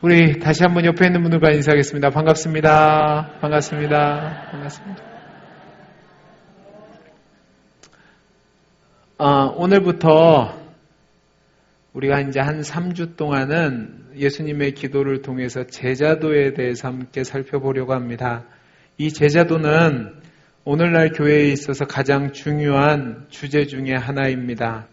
우리 다시 한번 옆에 있는 분들과 인사하겠습니다. 반갑습니다. 반갑습니다. 반갑습니다. 오늘부터 우리가 이제 한 3주 동안은 예수님의 기도를 통해서 제자도에 대해서 함께 살펴보려고 합니다. 이 제자도는 오늘날 교회에 있어서 가장 중요한 주제 중에 하나입니다.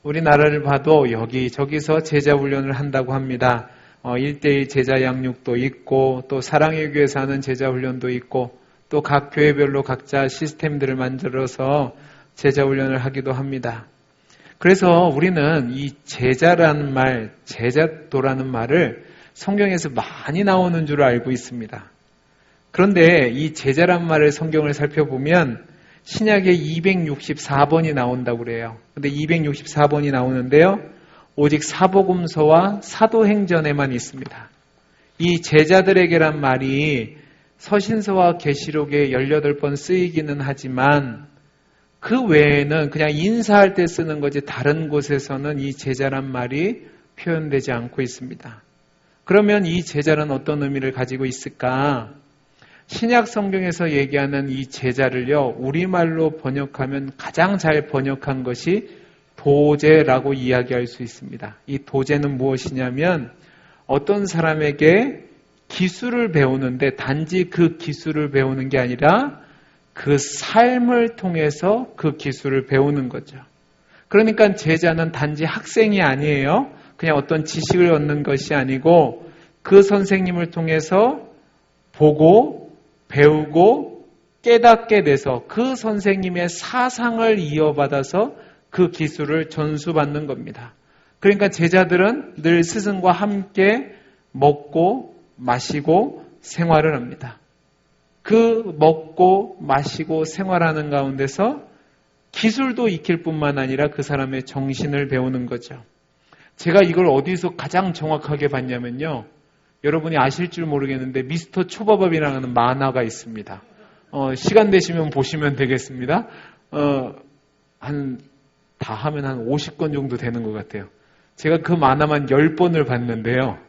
우리나라를 봐도 여기저기서 제자 훈련을 한다고 합니다. 1:1 제자 양육도 있고 또 사랑의 교회에서 하는 제자 훈련도 있고 또 각 교회별로 각자 시스템들을 만들어서 제자 훈련을 하기도 합니다. 그래서 우리는 이 제자라는 말, 제자도라는 말을 성경에서 많이 나오는 줄 알고 있습니다. 그런데 이 제자란 말을 성경을 살펴보면 신약에 264번이 나온다고 그래요. 근데 264번이 나오는데요. 오직 사복음서와 사도행전에만 있습니다. 이 제자들에게란 말이 서신서와 계시록에 18번 쓰이기는 하지만 그 외에는 그냥 인사할 때 쓰는 거지 다른 곳에서는 이 제자란 말이 표현되지 않고 있습니다. 그러면 이 제자는 어떤 의미를 가지고 있을까? 신약 성경에서 얘기하는 이 제자를요, 우리말로 번역하면 가장 잘 번역한 것이 도제라고 이야기할 수 있습니다. 이 도제는 무엇이냐면 어떤 사람에게 기술을 배우는데 단지 그 기술을 배우는 게 아니라 그 삶을 통해서 그 기술을 배우는 거죠. 그러니까 제자는 단지 학생이 아니에요. 그냥 어떤 지식을 얻는 것이 아니고 그 선생님을 통해서 보고 배우고 깨닫게 돼서 그 선생님의 사상을 이어받아서 그 기술을 전수받는 겁니다. 그러니까 제자들은 늘 스승과 함께 먹고 마시고 생활을 합니다. 그 먹고 마시고 생활하는 가운데서 기술도 익힐 뿐만 아니라 그 사람의 정신을 배우는 거죠. 제가 이걸 어디서 가장 정확하게 봤냐면요. 여러분이 아실 줄 모르겠는데 미스터 초밥업이라는 만화가 있습니다. 시간 되시면 보시면 되겠습니다. 다 하면 한 50권 정도 되는 것 같아요. 제가 그 만화만 10번을 봤는데요.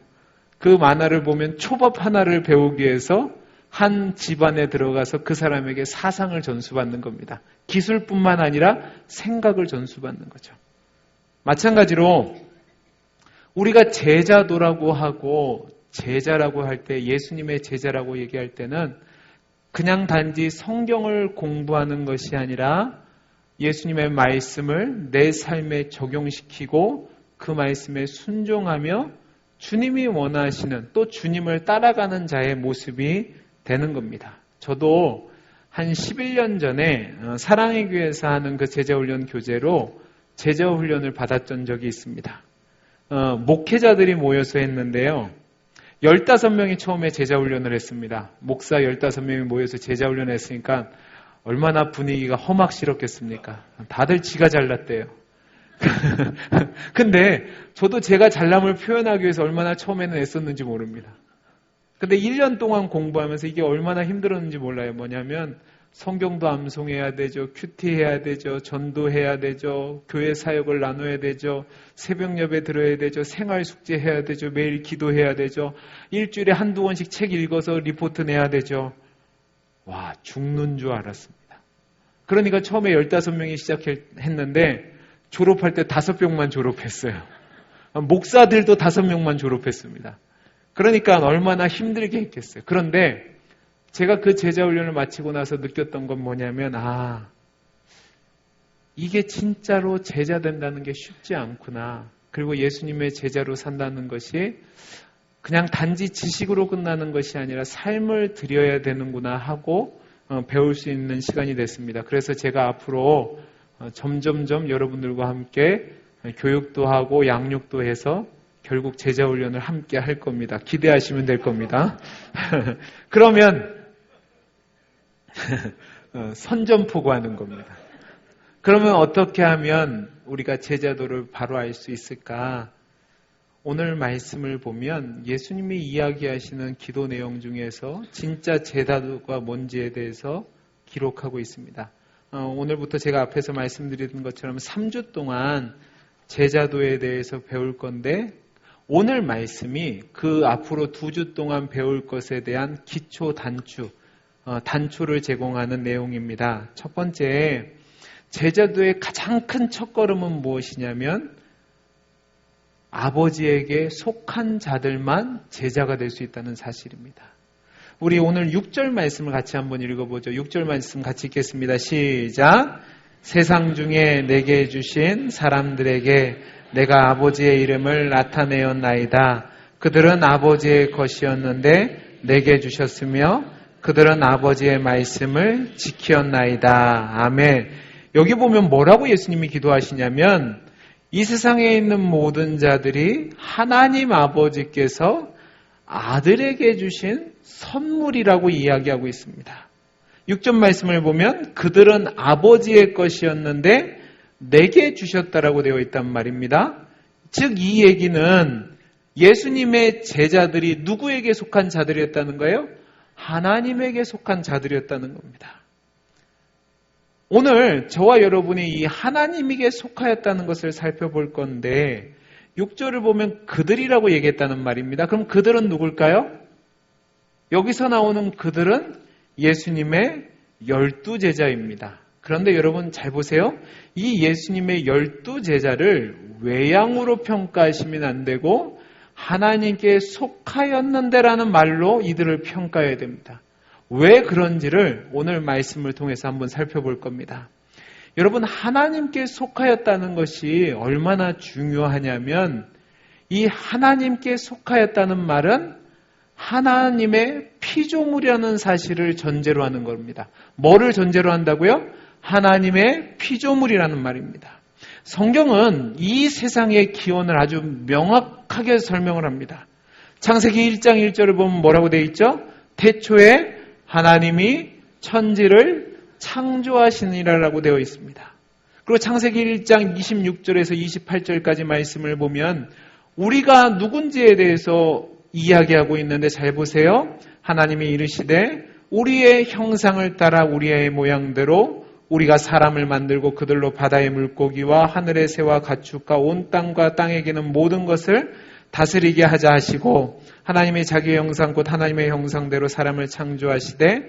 그 만화를 보면 초밥 하나를 배우기 위해서 한 집안에 들어가서 그 사람에게 사상을 전수받는 겁니다. 기술뿐만 아니라 생각을 전수받는 거죠. 마찬가지로 우리가 제자도라고 하고 제자라고 할 때 예수님의 제자라고 얘기할 때는 그냥 단지 성경을 공부하는 것이 아니라 예수님의 말씀을 내 삶에 적용시키고 그 말씀에 순종하며 주님이 원하시는 또 주님을 따라가는 자의 모습이 되는 겁니다. 저도 한 11년 전에 사랑의 교회에서 하는 그 제자훈련 교재로 제자훈련을 받았던 적이 있습니다. 목회자들이 모여서 했는데요. 15명이 처음에 제자훈련을 했습니다. 목사 15명이 모여서 제자훈련을 했으니까 얼마나 분위기가 험악스럽겠습니까? 다들 지가 잘났대요. 근데 저도 제가 잘남을 표현하기 위해서 얼마나 처음에는 애썼는지 모릅니다. 근데 1년 동안 공부하면서 이게 얼마나 힘들었는지 몰라요. 뭐냐면 성경도 암송해야 되죠. 큐티해야 되죠. 전도해야 되죠. 교회 사역을 나눠야 되죠. 새벽 예배 들어야 되죠. 생활 숙제해야 되죠. 매일 기도해야 되죠. 일주일에 한두 번씩 책 읽어서 리포트 내야 되죠. 와, 죽는 줄 알았습니다. 그러니까 처음에 15명이 시작했는데 졸업할 때 5명만 졸업했어요. 목사들도 5명만 졸업했습니다. 그러니까 얼마나 힘들게 했겠어요. 그런데 제가 그 제자훈련을 마치고 나서 느꼈던 건 뭐냐면 이게 진짜로 제자 된다는 게 쉽지 않구나. 그리고 예수님의 제자로 산다는 것이 그냥 단지 지식으로 끝나는 것이 아니라 삶을 드려야 되는구나 하고 배울 수 있는 시간이 됐습니다. 그래서 제가 앞으로 점점점 여러분들과 함께 교육도 하고 양육도 해서 결국 제자훈련을 함께 할 겁니다. 기대하시면 될 겁니다. 그러면 선전포고하는 겁니다. 그러면 어떻게 하면 우리가 제자도를 바로 알 수 있을까? 오늘 말씀을 보면 예수님이 이야기하시는 기도 내용 중에서 진짜 제자도가 뭔지에 대해서 기록하고 있습니다. 오늘부터 제가 앞에서 말씀드린 것처럼 3주 동안 제자도에 대해서 배울 건데 오늘 말씀이 그 앞으로 2주 동안 배울 것에 대한 기초 단초를 제공하는 내용입니다. 첫 번째, 제자도의 가장 큰 첫걸음은 무엇이냐면 아버지에게 속한 자들만 제자가 될 수 있다는 사실입니다. 우리 오늘 6절 말씀을 같이 한번 읽어보죠. 6절 말씀 같이 읽겠습니다. 시작. 세상 중에 내게 주신 사람들에게 내가 아버지의 이름을 나타내었나이다. 그들은 아버지의 것이었는데 내게 주셨으며 그들은 아버지의 말씀을 지켰나이다. 아멘. 여기 보면 뭐라고 예수님이 기도하시냐면 이 세상에 있는 모든 자들이 하나님 아버지께서 아들에게 주신 선물이라고 이야기하고 있습니다. 6절 말씀을 보면 그들은 아버지의 것이었는데 내게 주셨다라고 되어 있단 말입니다. 즉 이 얘기는 예수님의 제자들이 누구에게 속한 자들이었다는 거예요? 하나님에게 속한 자들이었다는 겁니다. 오늘 저와 여러분이 이 하나님에게 속하였다는 것을 살펴볼 건데 6절을 보면 그들이라고 얘기했다는 말입니다. 그럼 그들은 누굴까요? 여기서 나오는 그들은 예수님의 12제자입니다. 그런데 여러분 잘 보세요. 이 예수님의 12제자를 외양으로 평가하시면 안 되고 하나님께 속하였는데라는 말로 이들을 평가해야 됩니다. 왜 그런지를 오늘 말씀을 통해서 한번 살펴볼 겁니다. 여러분 하나님께 속하였다는 것이 얼마나 중요하냐면 이 하나님께 속하였다는 말은 하나님의 피조물이라는 사실을 전제로 하는 겁니다. 뭐를 전제로 한다고요? 하나님의 피조물이라는 말입니다. 성경은 이 세상의 기원을 아주 명확하게 설명을 합니다. 창세기 1장 1절을 보면 뭐라고 되어 있죠? 태초에 하나님이 천지를 창조하시니라라고 되어 있습니다. 그리고 창세기 1장 26절에서 28절까지 말씀을 보면 우리가 누군지에 대해서 이야기하고 있는데 잘 보세요. 하나님이 이르시되 우리의 형상을 따라 우리의 모양대로 우리가 사람을 만들고 그들로 바다의 물고기와 하늘의 새와 가축과 온 땅과 땅에 기는 모든 것을 다스리게 하자 하시고 하나님의 자기의 형상 곧 하나님의 형상대로 사람을 창조하시되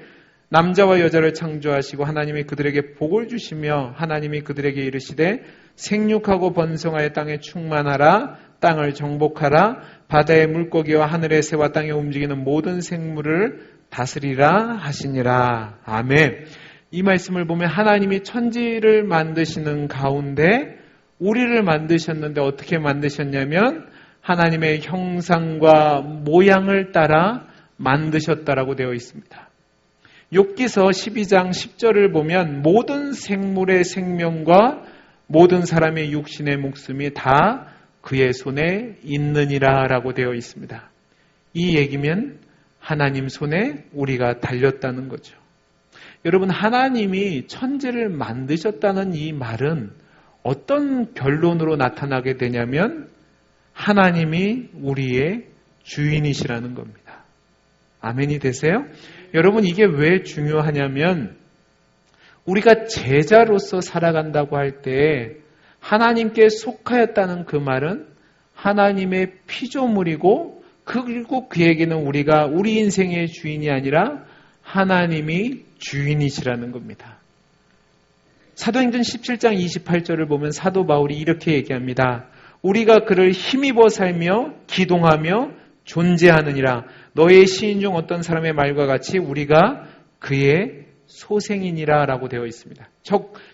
남자와 여자를 창조하시고 하나님이 그들에게 복을 주시며 하나님이 그들에게 이르시되 생육하고 번성하여 땅에 충만하라 땅을 정복하라 바다의 물고기와 하늘의 새와 땅에 움직이는 모든 생물을 다스리라 하시니라. 아멘. 이 말씀을 보면 하나님이 천지를 만드시는 가운데 우리를 만드셨는데 어떻게 만드셨냐면 하나님의 형상과 모양을 따라 만드셨다라고 되어 있습니다. 욥기서 12장 10절을 보면 모든 생물의 생명과 모든 사람의 육신의 목숨이 다 그의 손에 있느니라 라고 되어 있습니다. 이 얘기면 하나님 손에 우리가 달렸다는 거죠. 여러분 하나님이 천지를 만드셨다는 이 말은 어떤 결론으로 나타나게 되냐면 하나님이 우리의 주인이시라는 겁니다. 아멘이 되세요? 여러분 이게 왜 중요하냐면 우리가 제자로서 살아간다고 할 때 하나님께 속하였다는 그 말은 하나님의 피조물이고 그리고 그에게는 우리가 우리 인생의 주인이 아니라 하나님이 주인이시라는 겁니다. 사도행전 17장 28절을 보면 사도 바울이 이렇게 얘기합니다. 우리가 그를 힘입어 살며 기동하며 존재하느니라. 너의 시인 중 어떤 사람의 말과 같이 우리가 그의 소생이니라 라고 되어 있습니다.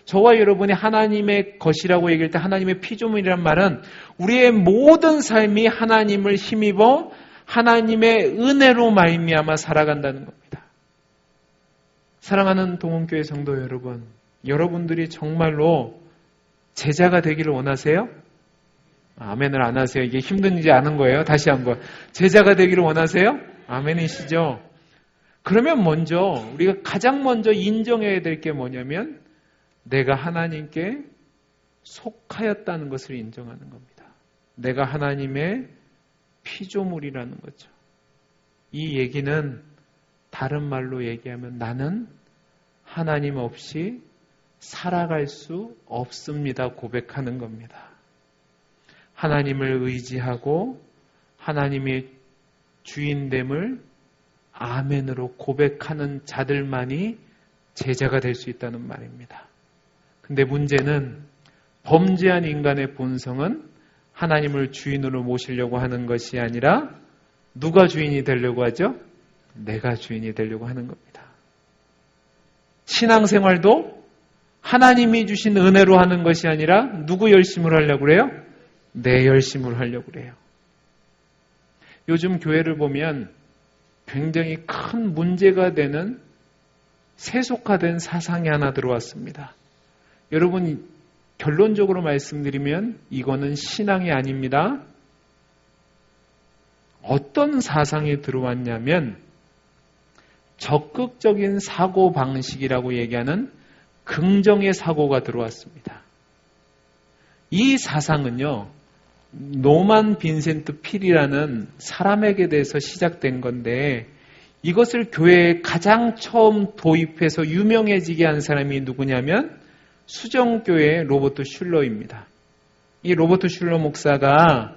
저와 여러분이 하나님의 것이라고 얘기할 때 하나님의 피조물이란 말은 우리의 모든 삶이 하나님을 힘입어 하나님의 은혜로 말미암아 살아간다는 겁니다. 사랑하는 동원교회 성도 여러분, 여러분들이 정말로 제자가 되기를 원하세요? 아멘을 안 하세요. 이게 힘든지 아는 거예요. 다시 한번. 제자가 되기를 원하세요? 아멘이시죠? 그러면 먼저 우리가 가장 먼저 인정해야 될 게 뭐냐면 내가 하나님께 속하였다는 것을 인정하는 겁니다. 내가 하나님의 피조물이라는 거죠. 이 얘기는 다른 말로 얘기하면 나는 하나님 없이 살아갈 수 없습니다. 고백하는 겁니다. 하나님을 의지하고 하나님의 주인됨을 아멘으로 고백하는 자들만이 제자가 될 수 있다는 말입니다. 근데 문제는 범죄한 인간의 본성은 하나님을 주인으로 모시려고 하는 것이 아니라 누가 주인이 되려고 하죠? 내가 주인이 되려고 하는 겁니다. 신앙생활도 하나님이 주신 은혜로 하는 것이 아니라 누구 열심을 하려고 그래요? 내 열심을 하려고 그래요. 요즘 교회를 보면 굉장히 큰 문제가 되는 세속화된 사상이 하나 들어왔습니다. 여러분, 결론적으로 말씀드리면 이거는 신앙이 아닙니다. 어떤 사상이 들어왔냐면 적극적인 사고방식이라고 얘기하는 긍정의 사고가 들어왔습니다. 이 사상은요, 노만 빈센트 필이라는 사람에게 대해서 시작된 건데 이것을 교회에 가장 처음 도입해서 유명해지게 한 사람이 누구냐면 수정교회의 로버트 슐러입니다. 이 로버트 슐러 목사가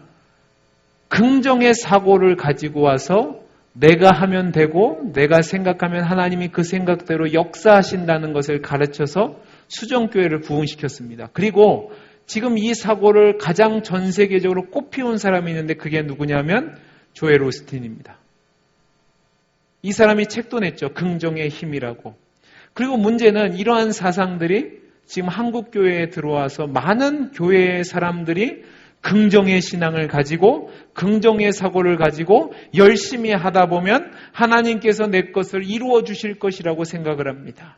긍정의 사고를 가지고 와서 내가 하면 되고 내가 생각하면 하나님이 그 생각대로 역사하신다는 것을 가르쳐서 수정교회를 부흥시켰습니다. 그리고 지금 이 사고를 가장 전 세계적으로 꽃피운 사람이 있는데 그게 누구냐면 조엘 오스틴입니다. 이 사람이 책도 냈죠. 긍정의 힘이라고. 그리고 문제는 이러한 사상들이 지금 한국 교회에 들어와서 많은 교회의 사람들이 긍정의 신앙을 가지고 긍정의 사고를 가지고 열심히 하다 보면 하나님께서 내 것을 이루어 주실 것이라고 생각을 합니다.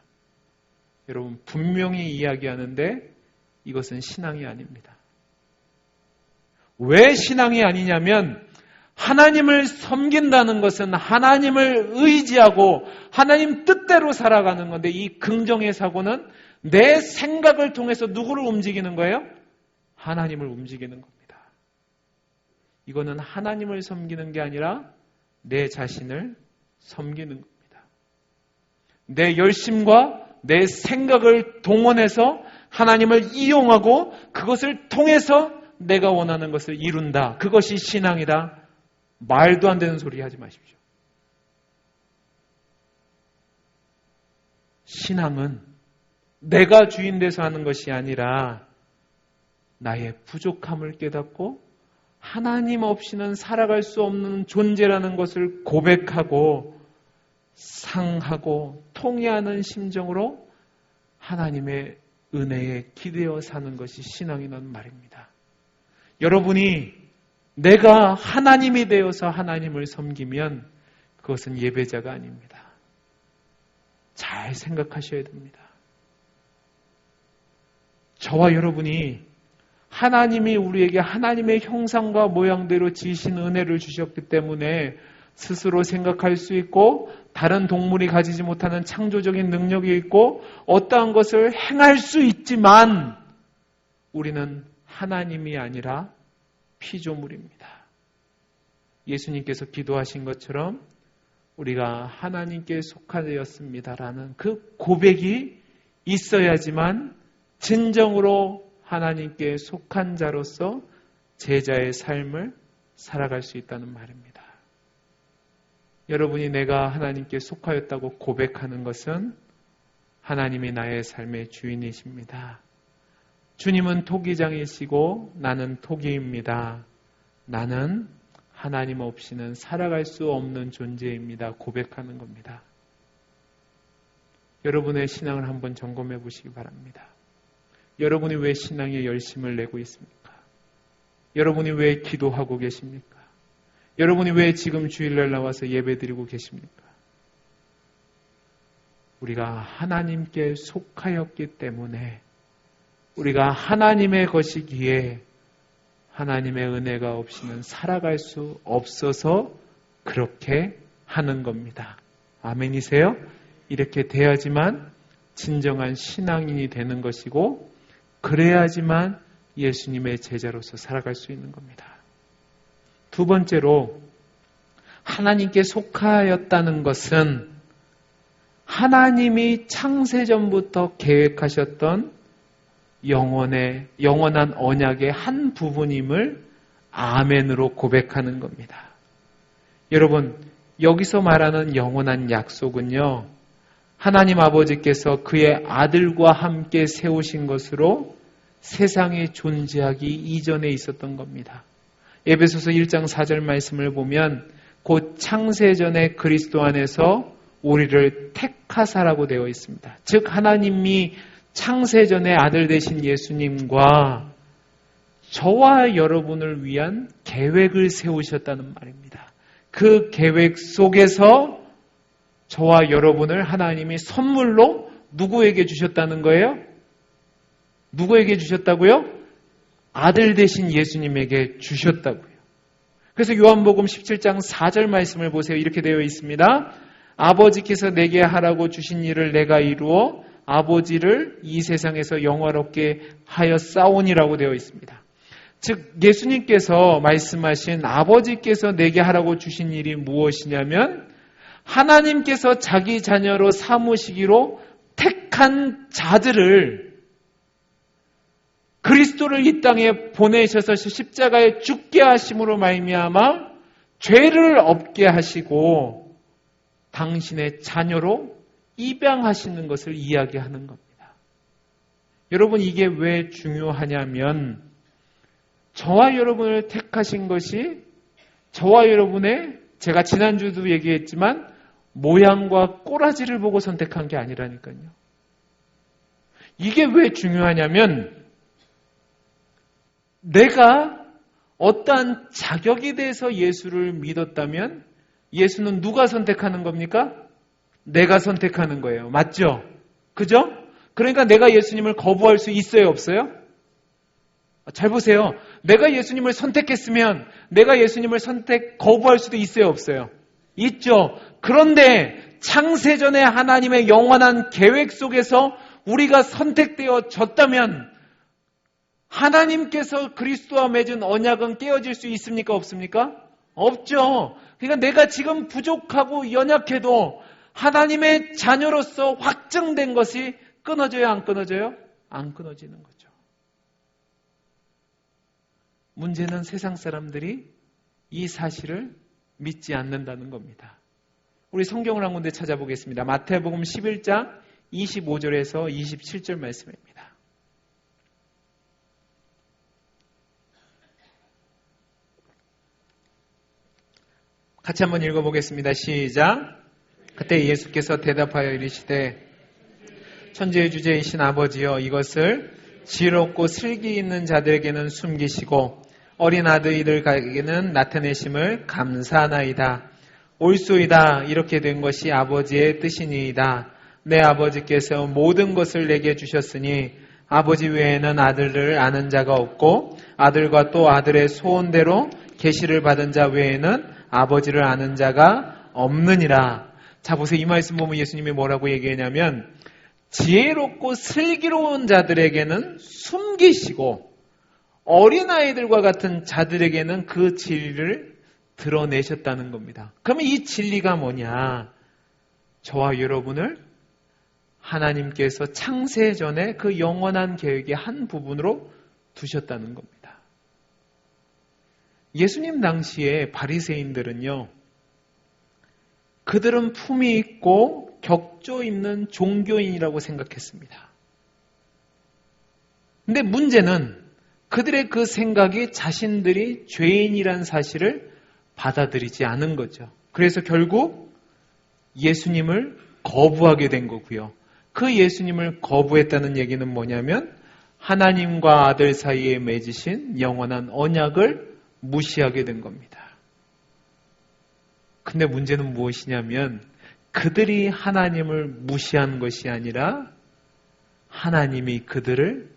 여러분, 분명히 이야기하는데 이것은 신앙이 아닙니다. 왜 신앙이 아니냐면 하나님을 섬긴다는 것은 하나님을 의지하고 하나님 뜻대로 살아가는 건데 이 긍정의 사고는 내 생각을 통해서 누구를 움직이는 거예요? 하나님을 움직이는 겁니다. 이거는 하나님을 섬기는 게 아니라 내 자신을 섬기는 겁니다. 내 열심과 내 생각을 동원해서 하나님을 이용하고 그것을 통해서 내가 원하는 것을 이룬다. 그것이 신앙이다. 말도 안 되는 소리 하지 마십시오. 신앙은 내가 주인 돼서 하는 것이 아니라 나의 부족함을 깨닫고 하나님 없이는 살아갈 수 없는 존재라는 것을 고백하고 상하고 통회하는 심정으로 하나님의 은혜에 기대어 사는 것이 신앙이라는 말입니다. 여러분이 내가 하나님이 되어서 하나님을 섬기면 그것은 예배자가 아닙니다. 잘 생각하셔야 됩니다. 저와 여러분이 하나님이 우리에게 하나님의 형상과 모양대로 지으신 은혜를 주셨기 때문에 스스로 생각할 수 있고 다른 동물이 가지지 못하는 창조적인 능력이 있고 어떠한 것을 행할 수 있지만 우리는 하나님이 아니라 피조물입니다. 예수님께서 기도하신 것처럼 우리가 하나님께 속하였습니다라는 그 고백이 있어야지만 진정으로 하나님께 속한 자로서 제자의 삶을 살아갈 수 있다는 말입니다. 여러분이 내가 하나님께 속하였다고 고백하는 것은 하나님이 나의 삶의 주인이십니다. 주님은 토기장이시고 나는 토기입니다. 나는 하나님 없이는 살아갈 수 없는 존재입니다. 고백하는 겁니다. 여러분의 신앙을 한번 점검해 보시기 바랍니다. 여러분이 왜 신앙에 열심을 내고 있습니까? 여러분이 왜 기도하고 계십니까? 여러분이 왜 지금 주일날 나와서 예배드리고 계십니까? 우리가 하나님께 속하였기 때문에 우리가 하나님의 것이기에 하나님의 은혜가 없이는 살아갈 수 없어서 그렇게 하는 겁니다. 아멘이세요? 이렇게 돼야지만 진정한 신앙인이 되는 것이고 그래야지만 예수님의 제자로서 살아갈 수 있는 겁니다. 두 번째로 하나님께 속하였다는 것은 하나님이 창세전부터 계획하셨던 영원한 언약의 한 부분임을 아멘으로 고백하는 겁니다. 여러분, 여기서 말하는 영원한 약속은요, 하나님 아버지께서 그의 아들과 함께 세우신 것으로 세상에 존재하기 이전에 있었던 겁니다. 에베소서 1장 4절 말씀을 보면 곧 창세전에 그리스도 안에서 우리를 택하사라고 되어 있습니다. 즉 하나님이 창세전에 아들 되신 예수님과 저와 여러분을 위한 계획을 세우셨다는 말입니다. 그 계획 속에서 저와 여러분을 하나님이 선물로 누구에게 주셨다는 거예요? 누구에게 주셨다고요? 아들 되신 예수님에게 주셨다고요. 그래서 요한복음 17장 4절 말씀을 보세요. 이렇게 되어 있습니다. 아버지께서 내게 하라고 주신 일을 내가 이루어 아버지를 이 세상에서 영화롭게 하여 싸우니라고 되어 있습니다. 즉 예수님께서 말씀하신 아버지께서 내게 하라고 주신 일이 무엇이냐면 하나님께서 자기 자녀로 삼으시기로 택한 자들을 그리스도를 이 땅에 보내셔서 십자가에 죽게 하심으로 말미암아 죄를 없게 하시고 당신의 자녀로 입양하시는 것을 이야기하는 겁니다. 여러분 이게 왜 중요하냐면 저와 여러분을 택하신 것이 저와 여러분의 제가 지난주도 얘기했지만 모양과 꼬라지를 보고 선택한 게 아니라니까요. 이게 왜 중요하냐면 내가 어떠한 자격에 대해서 예수를 믿었다면 예수는 누가 선택하는 겁니까? 내가 선택하는 거예요. 맞죠? 그죠? 그러니까 내가 예수님을 거부할 수 있어요? 없어요? 잘 보세요. 내가 예수님을 선택했으면 내가 예수님을 거부할 수도 있어요? 없어요? 있죠. 그런데 창세전에 하나님의 영원한 계획 속에서 우리가 선택되어졌다면 하나님께서 그리스도와 맺은 언약은 깨어질 수 있습니까? 없습니까? 없죠. 그러니까 내가 지금 부족하고 연약해도 하나님의 자녀로서 확정된 것이 끊어져요? 안 끊어져요? 안 끊어지는 거죠. 문제는 세상 사람들이 이 사실을 믿지 않는다는 겁니다. 우리 성경을 한 군데 찾아보겠습니다. 마태복음 11장 25절에서 27절 말씀입니다. 같이 한번 읽어보겠습니다. 시작. 그때 예수께서 대답하여 이르시되 천지의 주제이신 아버지여 이것을 지혜롭고 슬기 있는 자들에게는 숨기시고 어린 아들들에게는 나타내심을 감사하나이다. 옳소이다. 이렇게 된 것이 아버지의 뜻이니이다. 내 아버지께서 모든 것을 내게 주셨으니 아버지 외에는 아들을 아는 자가 없고 아들과 또 아들의 소원대로 계시를 받은 자 외에는 아버지를 아는 자가 없느니라. 자 보세요. 이 말씀 보면 예수님이 뭐라고 얘기하냐면 지혜롭고 슬기로운 자들에게는 숨기시고 어린아이들과 같은 자들에게는 그 진리를 드러내셨다는 겁니다. 그러면 이 진리가 뭐냐? 저와 여러분을 하나님께서 창세 전에 그 영원한 계획의 한 부분으로 두셨다는 겁니다. 예수님 당시에 바리새인들은요, 그들은 품위 있고 격조 있는 종교인이라고 생각했습니다. 근데 문제는 그들의 그 생각이 자신들이 죄인이란 사실을 받아들이지 않은 거죠. 그래서 결국 예수님을 거부하게 된 거고요. 그 예수님을 거부했다는 얘기는 뭐냐면 하나님과 아들 사이에 맺으신 영원한 언약을 무시하게 된 겁니다. 근데 문제는 무엇이냐면 그들이 하나님을 무시한 것이 아니라 하나님이 그들을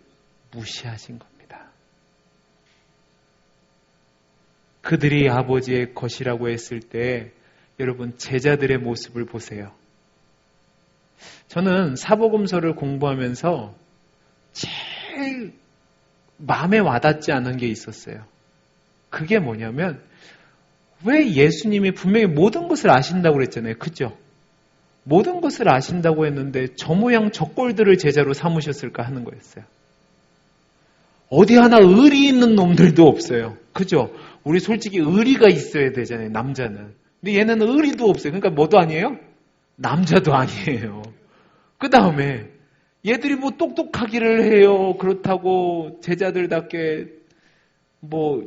무시하신 겁니다. 그들이 아버지의 것이라고 했을 때 여러분 제자들의 모습을 보세요. 저는 사복음서를 공부하면서 제일 마음에 와닿지 않은 게 있었어요. 그게 뭐냐면 왜 예수님이 분명히 모든 것을 아신다고 그랬잖아요. 그죠? 모든 것을 아신다고 했는데 저 모양 저 꼴들을 제자로 삼으셨을까 하는 거였어요. 어디 하나 의리 있는 놈들도 없어요. 그죠? 우리 솔직히 의리가 있어야 되잖아요, 남자는. 근데 얘는 의리도 없어요. 그러니까 뭐도 아니에요? 남자도 아니에요. 그 다음에 얘들이 뭐 똑똑하기를 해요. 그렇다고 제자들답게 뭐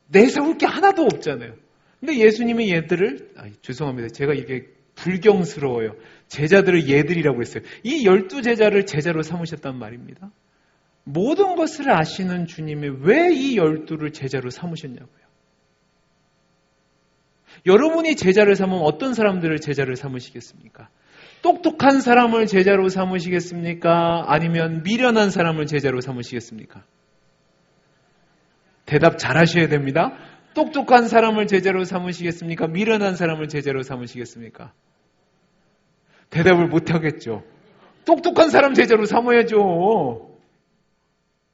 내세울 게 하나도 없잖아요. 근데 예수님이 얘들을, 죄송합니다. 제가 이게 불경스러워요. 제자들을 얘들이라고 했어요. 이 12제자를 제자로 삼으셨단 말입니다. 모든 것을 아시는 주님이 왜 이 12를 제자로 삼으셨냐고요. 여러분이 제자를 삼으면 어떤 사람들을 제자를 삼으시겠습니까? 똑똑한 사람을 제자로 삼으시겠습니까? 아니면 미련한 사람을 제자로 삼으시겠습니까? 대답 잘 하셔야 됩니다. 똑똑한 사람을 제자로 삼으시겠습니까? 미련한 사람을 제자로 삼으시겠습니까? 대답을 못 하겠죠. 똑똑한 사람 제자로 삼아야죠.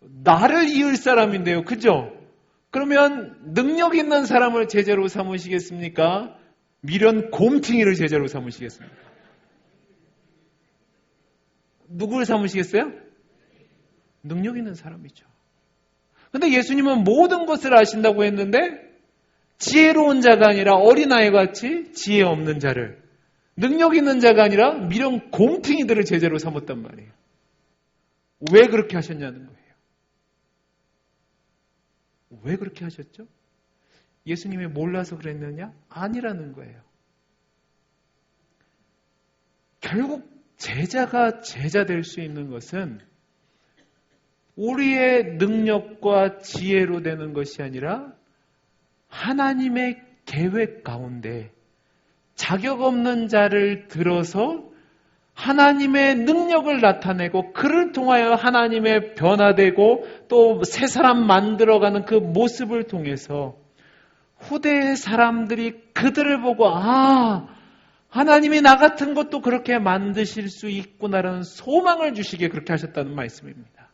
나를 이을 사람인데요. 그죠? 그러면 능력 있는 사람을 제자로 삼으시겠습니까? 미련 곰탱이를 제자로 삼으시겠습니까? 누구를 삼으시겠어요? 능력 있는 사람이죠. 근데 예수님은 모든 것을 아신다고 했는데 지혜로운 자가 아니라 어린아이같이 지혜 없는 자를, 능력 있는 자가 아니라 미련 곰탱이들을 제자로 삼았단 말이에요. 왜 그렇게 하셨냐는 거예요. 왜 그렇게 하셨죠? 예수님이 몰라서 그랬느냐? 아니라는 거예요. 결국 제자가 제자 될 수 있는 것은 우리의 능력과 지혜로 되는 것이 아니라 하나님의 계획 가운데 자격 없는 자를 들어서 하나님의 능력을 나타내고 그를 통하여 하나님의 변화되고 또 새 사람 만들어가는 그 모습을 통해서 후대의 사람들이 그들을 보고 하나님이 나 같은 것도 그렇게 만드실 수 있구나라는 소망을 주시게 그렇게 하셨다는 말씀입니다.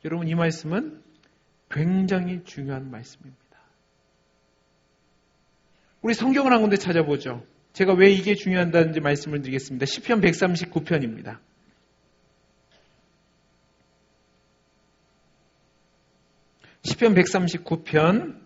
여러분, 이 말씀은 굉장히 중요한 말씀입니다. 우리 성경을 한 군데 찾아보죠. 제가 왜 이게 중요하다는지 말씀을 드리겠습니다. 시편 139편입니다. 시편 139편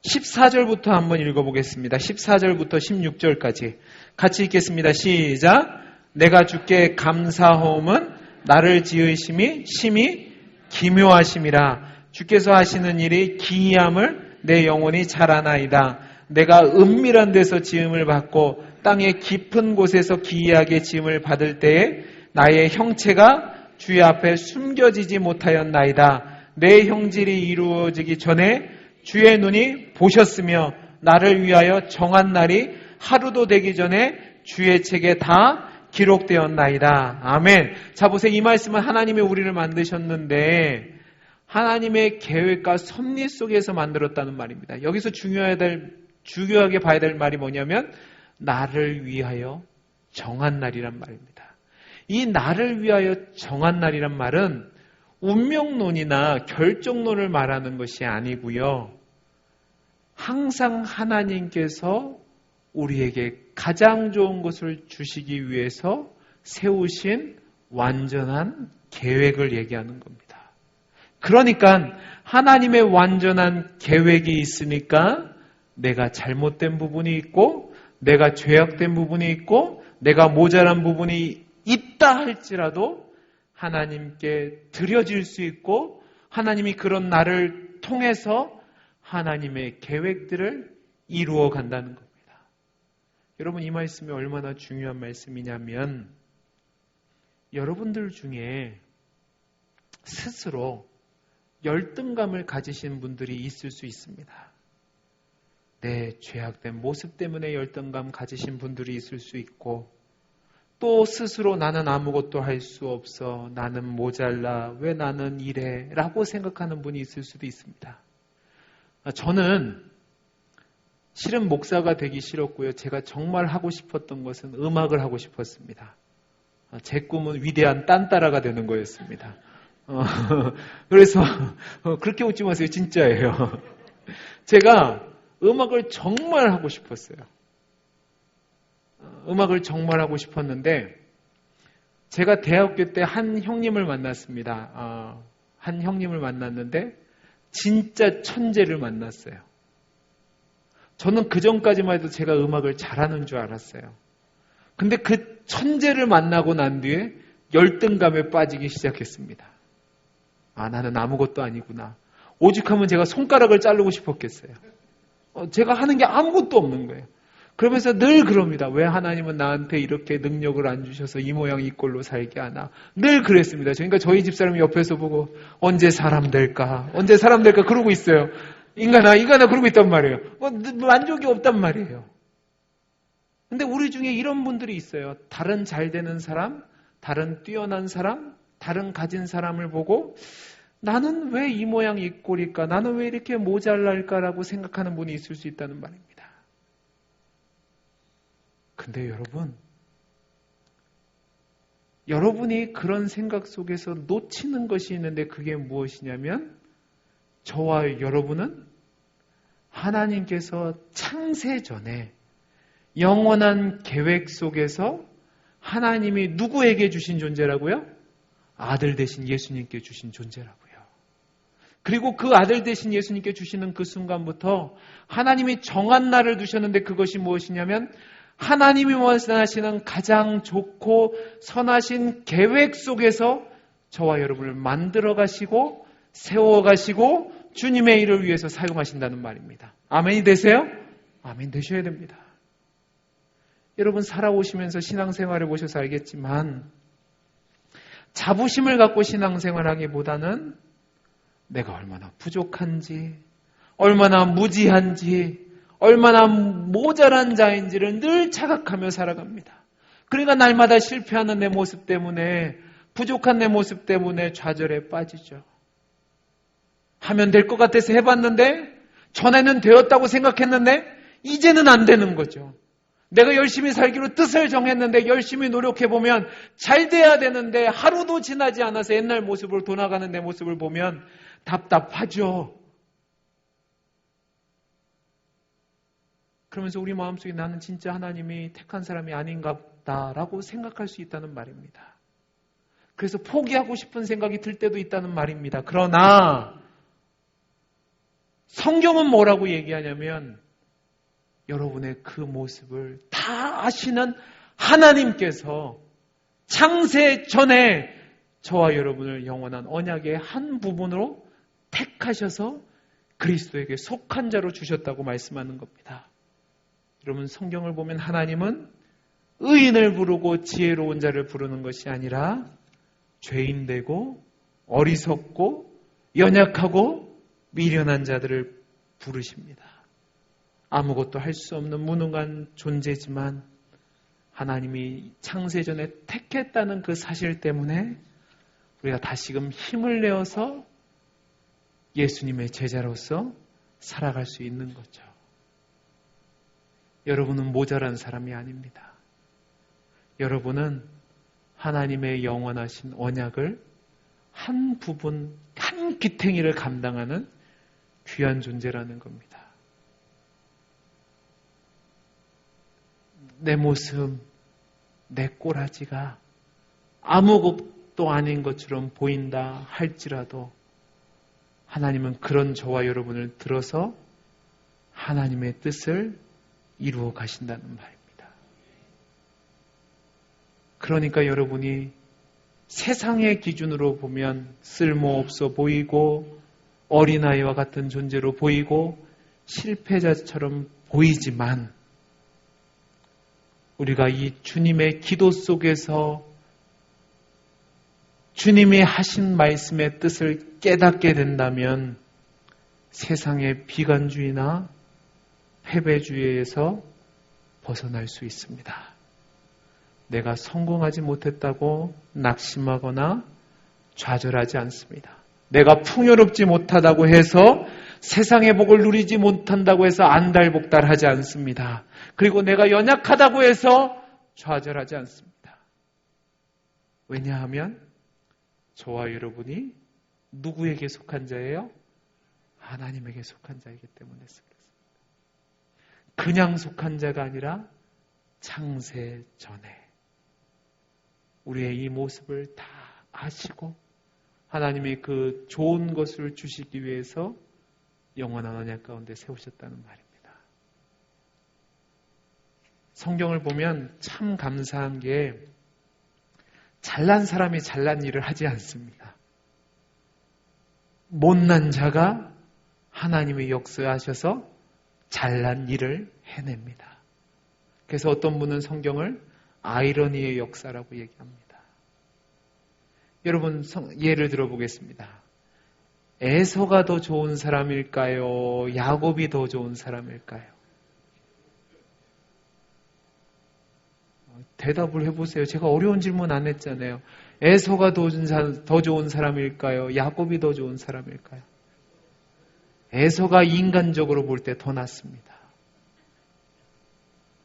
14절부터 한번 읽어보겠습니다. 14절부터 16절까지 같이 읽겠습니다. 시작. 내가 주께 감사하옴은 나를 지으심이 심히 기묘하심이라. 주께서 하시는 일이 기이함을 내 영혼이 잘 아나이다. 내가 은밀한 데서 지음을 받고 땅의 깊은 곳에서 기이하게 지음을 받을 때에 나의 형체가 주의 앞에 숨겨지지 못하였나이다. 내 형질이 이루어지기 전에 주의 눈이 보셨으며 나를 위하여 정한 날이 하루도 되기 전에 주의 책에 다 기록되었나이다. 아멘. 자, 보세요. 이 말씀은 하나님이 우리를 만드셨는데 하나님의 계획과 섭리 속에서 만들었다는 말입니다. 여기서 중요하게 봐야 될 말이 뭐냐면 나를 위하여 정한 날이란 말입니다. 이 나를 위하여 정한 날이란 말은 운명론이나 결정론을 말하는 것이 아니고요. 항상 하나님께서 우리에게 가장 좋은 것을 주시기 위해서 세우신 완전한 계획을 얘기하는 겁니다. 그러니까 하나님의 완전한 계획이 있으니까 내가 잘못된 부분이 있고 내가 죄악된 부분이 있고 내가 모자란 부분이 있다 할지라도 하나님께 드려질 수 있고 하나님이 그런 나를 통해서 하나님의 계획들을 이루어 간다는 겁니다. 여러분, 이 말씀이 얼마나 중요한 말씀이냐면 여러분들 중에 스스로 열등감을 가지신 분들이 있을 수 있습니다. 내 죄악된 모습 때문에 열등감 가지신 분들이 있을 수 있고 또 스스로 나는 아무것도 할 수 없어, 나는 모자라, 왜 나는 이래 라고 생각하는 분이 있을 수도 있습니다. 저는 실은 목사가 되기 싫었고요. 제가 정말 하고 싶었던 것은 음악을 하고 싶었습니다. 제 꿈은 위대한 딴따라가 되는 거였습니다. 그래서 그렇게 웃지 마세요. 진짜예요. 제가 음악을 정말 하고 싶었어요. 음악을 정말 하고 싶었는데 제가 대학교 때 한 형님을 만났습니다. 한 형님을 만났는데 진짜 천재를 만났어요. 저는 그 전까지만 해도 제가 음악을 잘하는 줄 알았어요. 근데 그 천재를 만나고 난 뒤에 열등감에 빠지기 시작했습니다. 아, 나는 아무것도 아니구나. 오죽하면 제가 손가락을 자르고 싶었겠어요. 제가 하는 게 아무것도 없는 거예요. 그러면서 늘 그럽니다. 왜 하나님은 나한테 이렇게 능력을 안 주셔서 이 모양 이 꼴로 살게 하나. 늘 그랬습니다. 그러니까 저희 집사람이 옆에서 보고 언제 사람 될까? 언제 사람 될까? 그러고 있어요. 인간아 그러고 있단 말이에요. 만족이 없단 말이에요. 근데 우리 중에 이런 분들이 있어요. 다른 잘 되는 사람, 다른 뛰어난 사람, 다른 가진 사람을 보고 나는 왜 이 모양 이 꼴일까? 나는 왜 이렇게 모자랄까라고 생각하는 분이 있을 수 있다는 말입니다. 근데 여러분이 그런 생각 속에서 놓치는 것이 있는데 그게 무엇이냐면 저와 여러분은 하나님께서 창세 전에 영원한 계획 속에서 하나님이 누구에게 주신 존재라고요? 아들 되신 예수님께 주신 존재라고요. 그리고 그 아들 되신 예수님께 주시는 그 순간부터 하나님이 정한 날을 두셨는데 그것이 무엇이냐면 하나님이 원하시는 가장 좋고 선하신 계획 속에서 저와 여러분을 만들어 가시고 세워 가시고 주님의 일을 위해서 사용하신다는 말입니다. 아멘이 되세요? 아멘 되셔야 됩니다. 여러분 살아오시면서 신앙생활을 보셔서 알겠지만 자부심을 갖고 신앙생활하기보다는 내가 얼마나 부족한지, 얼마나 무지한지, 얼마나 모자란 자인지를 늘 자각하며 살아갑니다. 그러니까 날마다 실패하는 내 모습 때문에, 부족한 내 모습 때문에 좌절에 빠지죠. 하면 될 것 같아서 해봤는데 전에는 되었다고 생각했는데 이제는 안 되는 거죠. 내가 열심히 살기로 뜻을 정했는데 열심히 노력해보면 잘 돼야 되는데 하루도 지나지 않아서 옛날 모습으로 돌아가는 내 모습을 보면 답답하죠. 그러면서 우리 마음속에 나는 진짜 하나님이 택한 사람이 아닌가 보다라고 생각할 수 있다는 말입니다. 그래서 포기하고 싶은 생각이 들 때도 있다는 말입니다. 그러나 성경은 뭐라고 얘기하냐면 여러분의 그 모습을 다 아시는 하나님께서 창세 전에 저와 여러분을 영원한 언약의 한 부분으로 택하셔서 그리스도에게 속한 자로 주셨다고 말씀하는 겁니다. 여러분 성경을 보면 하나님은 의인을 부르고 지혜로운 자를 부르는 것이 아니라 죄인 되고 어리석고 연약하고 미련한 자들을 부르십니다. 아무것도 할 수 없는 무능한 존재지만 하나님이 창세전에 택했다는 그 사실 때문에 우리가 다시금 힘을 내어서 예수님의 제자로서 살아갈 수 있는 거죠. 여러분은 모자란 사람이 아닙니다. 여러분은 하나님의 영원하신 언약을 한 부분, 한 귀퉁이를 감당하는 귀한 존재라는 겁니다. 내 모습, 내 꼬라지가 아무것도 아닌 것처럼 보인다 할지라도 하나님은 그런 저와 여러분을 들어서 하나님의 뜻을 이루어 가신다는 말입니다. 그러니까 여러분이 세상의 기준으로 보면 쓸모없어 보이고 어린아이와 같은 존재로 보이고 실패자처럼 보이지만 우리가 이 주님의 기도 속에서 주님이 하신 말씀의 뜻을 깨닫게 된다면 세상의 비관주의나 패배주의에서 벗어날 수 있습니다. 내가 성공하지 못했다고 낙심하거나 좌절하지 않습니다. 내가 풍요롭지 못하다고 해서 세상의 복을 누리지 못한다고 해서 안달복달하지 않습니다. 그리고 내가 연약하다고 해서 좌절하지 않습니다. 왜냐하면 저와 여러분이 누구에게 속한 자예요? 하나님에게 속한 자이기 때문에 그렇습니다. 그냥 속한 자가 아니라 창세 전에 우리의 이 모습을 다 아시고 하나님이 그 좋은 것을 주시기 위해서 영원한 언약 가운데 세우셨다는 말입니다. 성경을 보면 참 감사한 게 잘난 사람이 잘난 일을 하지 않습니다. 못난 자가 하나님의 역사하셔서 잘난 일을 해냅니다. 그래서 어떤 분은 성경을 아이러니의 역사라고 얘기합니다. 여러분 예를 들어보겠습니다. 에서가 더 좋은 사람일까요? 야곱이 더 좋은 사람일까요? 대답을 해보세요. 제가 어려운 질문 안 했잖아요. 에서가 더 좋은 사람일까요? 야곱이 더 좋은 사람일까요? 에서가 인간적으로 볼 때 더 낫습니다.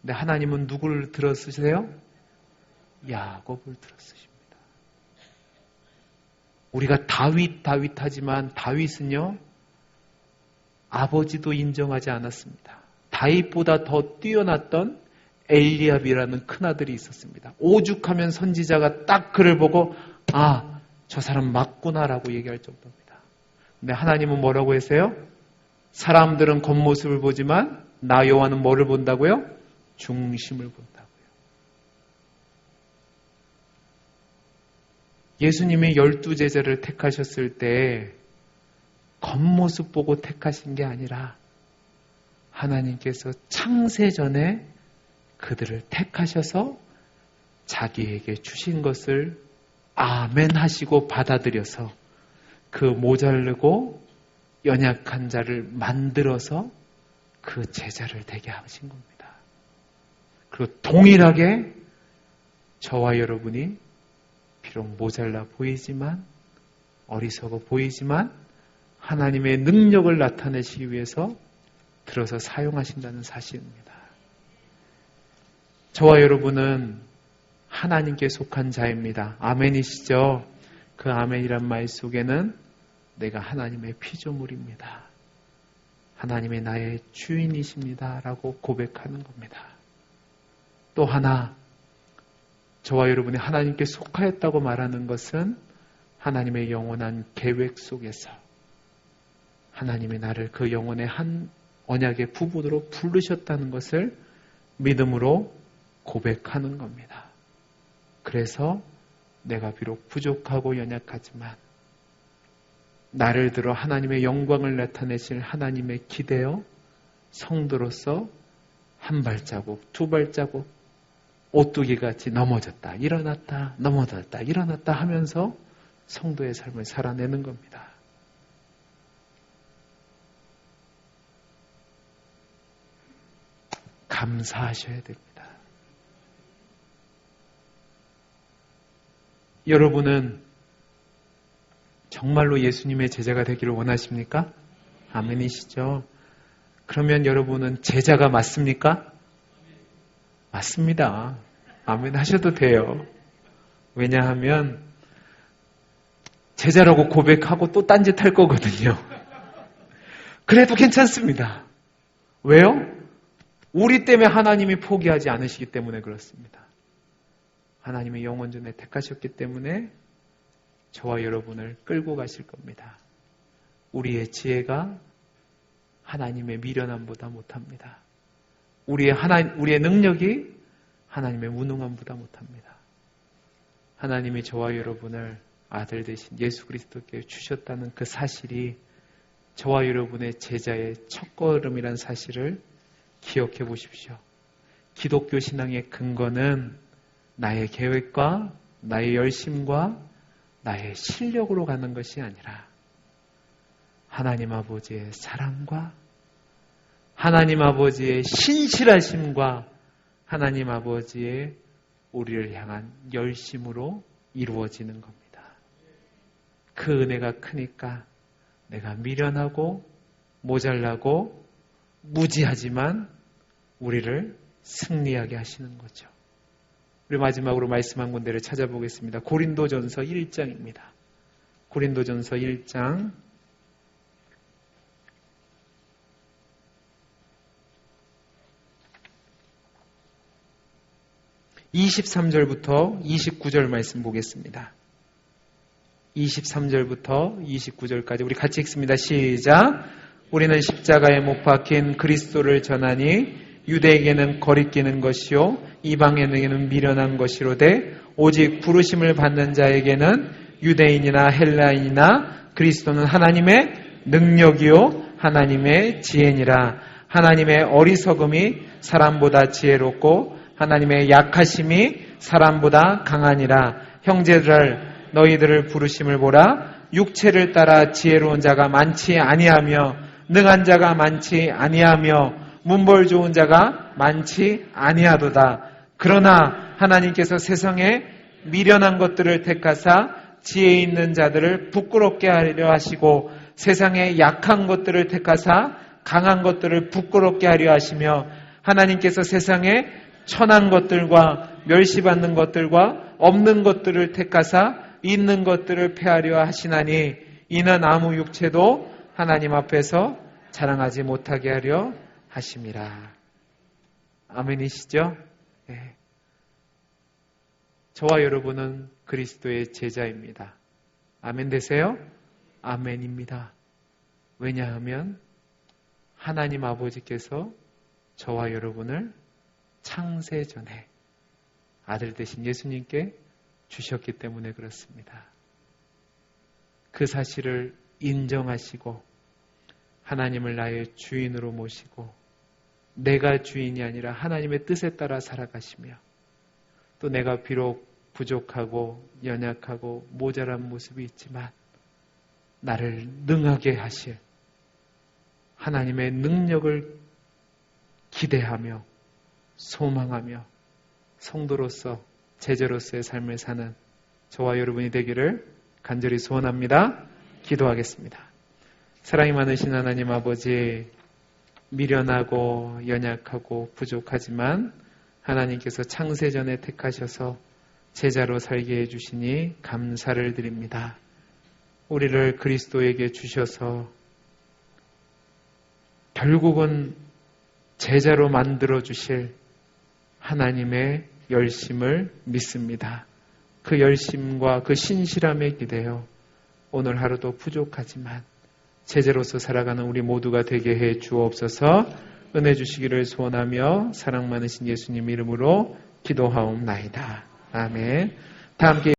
근데 하나님은 누구를 들어 쓰세요? 야곱을 들어 쓰십니다. 우리가 다윗 하지만 다윗은요, 아버지도 인정하지 않았습니다. 다윗보다 더 뛰어났던 엘리압이라는 큰아들이 있었습니다. 오죽하면 선지자가 딱 그를 보고 아, 저 사람 맞구나라고 얘기할 정도입니다. 근데 하나님은 뭐라고 했어요? 사람들은 겉모습을 보지만 나 여호와는 뭐를 본다고요? 중심을 본다고요. 예수님이 12제자를 택하셨을 때 겉모습 보고 택하신 게 아니라 하나님께서 창세전에 그들을 택하셔서 자기에게 주신 것을 아멘 하시고 받아들여서 그 모자르고 연약한 자를 만들어서 그 제자를 되게 하신 겁니다. 그리고 동일하게 저와 여러분이 비록 모자라 보이지만 어리석어 보이지만 하나님의 능력을 나타내시기 위해서 들어서 사용하신다는 사실입니다. 저와 여러분은 하나님께 속한 자입니다. 아멘이시죠? 그 아멘이란 말 속에는 내가 하나님의 피조물입니다. 하나님의 나의 주인이십니다. 라고 고백하는 겁니다. 또 하나, 저와 여러분이 하나님께 속하였다고 말하는 것은 하나님의 영원한 계획 속에서 하나님이 나를 그 영혼의 한 언약의 부분으로 부르셨다는 것을 믿음으로 고백하는 겁니다. 그래서 내가 비록 부족하고 연약하지만 나를 들어 하나님의 영광을 나타내실 하나님의 기대어 성도로서 한 발자국, 두 발자국 오뚜기같이 넘어졌다, 일어났다, 넘어졌다, 일어났다 하면서 성도의 삶을 살아내는 겁니다. 감사하셔야 됩니다. 여러분은 정말로 예수님의 제자가 되기를 원하십니까? 아멘이시죠? 그러면 여러분은 제자가 맞습니까? 맞습니다. 아멘 하셔도 돼요. 왜냐하면 제자라고 고백하고 또 딴짓 할 거거든요. 그래도 괜찮습니다. 왜요? 우리 때문에 하나님이 포기하지 않으시기 때문에 그렇습니다. 하나님의 영원전에 택하셨기 때문에 저와 여러분을 끌고 가실 겁니다. 우리의 지혜가 하나님의 미련함보다 못합니다. 우리의 능력이 하나님의 무능함보다 못합니다. 하나님이 저와 여러분을 아들 되신 예수 그리스도께 주셨다는 그 사실이 저와 여러분의 제자의 첫걸음이라는 사실을 기억해 보십시오. 기독교 신앙의 근거는 나의 계획과 나의 열심과 나의 실력으로 가는 것이 아니라 하나님 아버지의 사랑과 하나님 아버지의 신실하심과 하나님 아버지의 우리를 향한 열심으로 이루어지는 겁니다. 그 은혜가 크니까 내가 미련하고 모자라고 무지하지만 우리를 승리하게 하시는 거죠. 우리 마지막으로 말씀 한 군데를 찾아보겠습니다. 고린도전서 1장입니다. 고린도전서 1장 23절부터 29절 말씀 보겠습니다. 23절부터 29절까지 우리 같이 읽습니다. 시작. 우리는 십자가에 못 박힌 그리스도를 전하니 유대에게는 거리끼는 것이요 이방인에게는 미련한 것이로되 오직 부르심을 받는 자에게는 유대인이나 헬라인이나 그리스도는 하나님의 능력이요 하나님의 지혜니라. 하나님의 어리석음이 사람보다 지혜롭고 하나님의 약하심이 사람보다 강하니라. 형제들 너희들을 부르심을 보라. 육체를 따라 지혜로운 자가 많지 아니하며 능한 자가 많지 아니하며 문벌 좋은 자가 많지 아니하도다. 그러나 하나님께서 세상에 미련한 것들을 택하사 지혜 있는 자들을 부끄럽게 하려 하시고 세상에 약한 것들을 택하사 강한 것들을 부끄럽게 하려 하시며 하나님께서 세상에 천한 것들과 멸시받는 것들과 없는 것들을 택하사 있는 것들을 폐하려 하시나니 이는 아무 육체도 하나님 앞에서 자랑하지 못하게 하려 하심이라. 아멘이시죠? 네. 저와 여러분은 그리스도의 제자입니다. 아멘 되세요? 아멘입니다. 왜냐하면 하나님 아버지께서 저와 여러분을 창세전에 아들 되신 예수님께 주셨기 때문에 그렇습니다. 그 사실을 인정하시고 하나님을 나의 주인으로 모시고 내가 주인이 아니라 하나님의 뜻에 따라 살아가시며 또 내가 비록 부족하고 연약하고 모자란 모습이 있지만 나를 능하게 하실 하나님의 능력을 기대하며 소망하며 성도로서 제자로서의 삶을 사는 저와 여러분이 되기를 간절히 소원합니다. 기도하겠습니다. 사랑이 많으신 하나님 아버지, 미련하고 연약하고 부족하지만 하나님께서 창세전에 택하셔서 제자로 살게 해주시니 감사를 드립니다. 우리를 그리스도에게 주셔서 결국은 제자로 만들어 주실 하나님의 열심을 믿습니다. 그 열심과 그 신실함에 기대어 오늘 하루도 부족하지만 제자로서 살아가는 우리 모두가 되게 해 주옵소서. 은혜 주시기를 소원하며 사랑 많으신 예수님 이름으로 기도하옵나이다. 아멘. 다 함께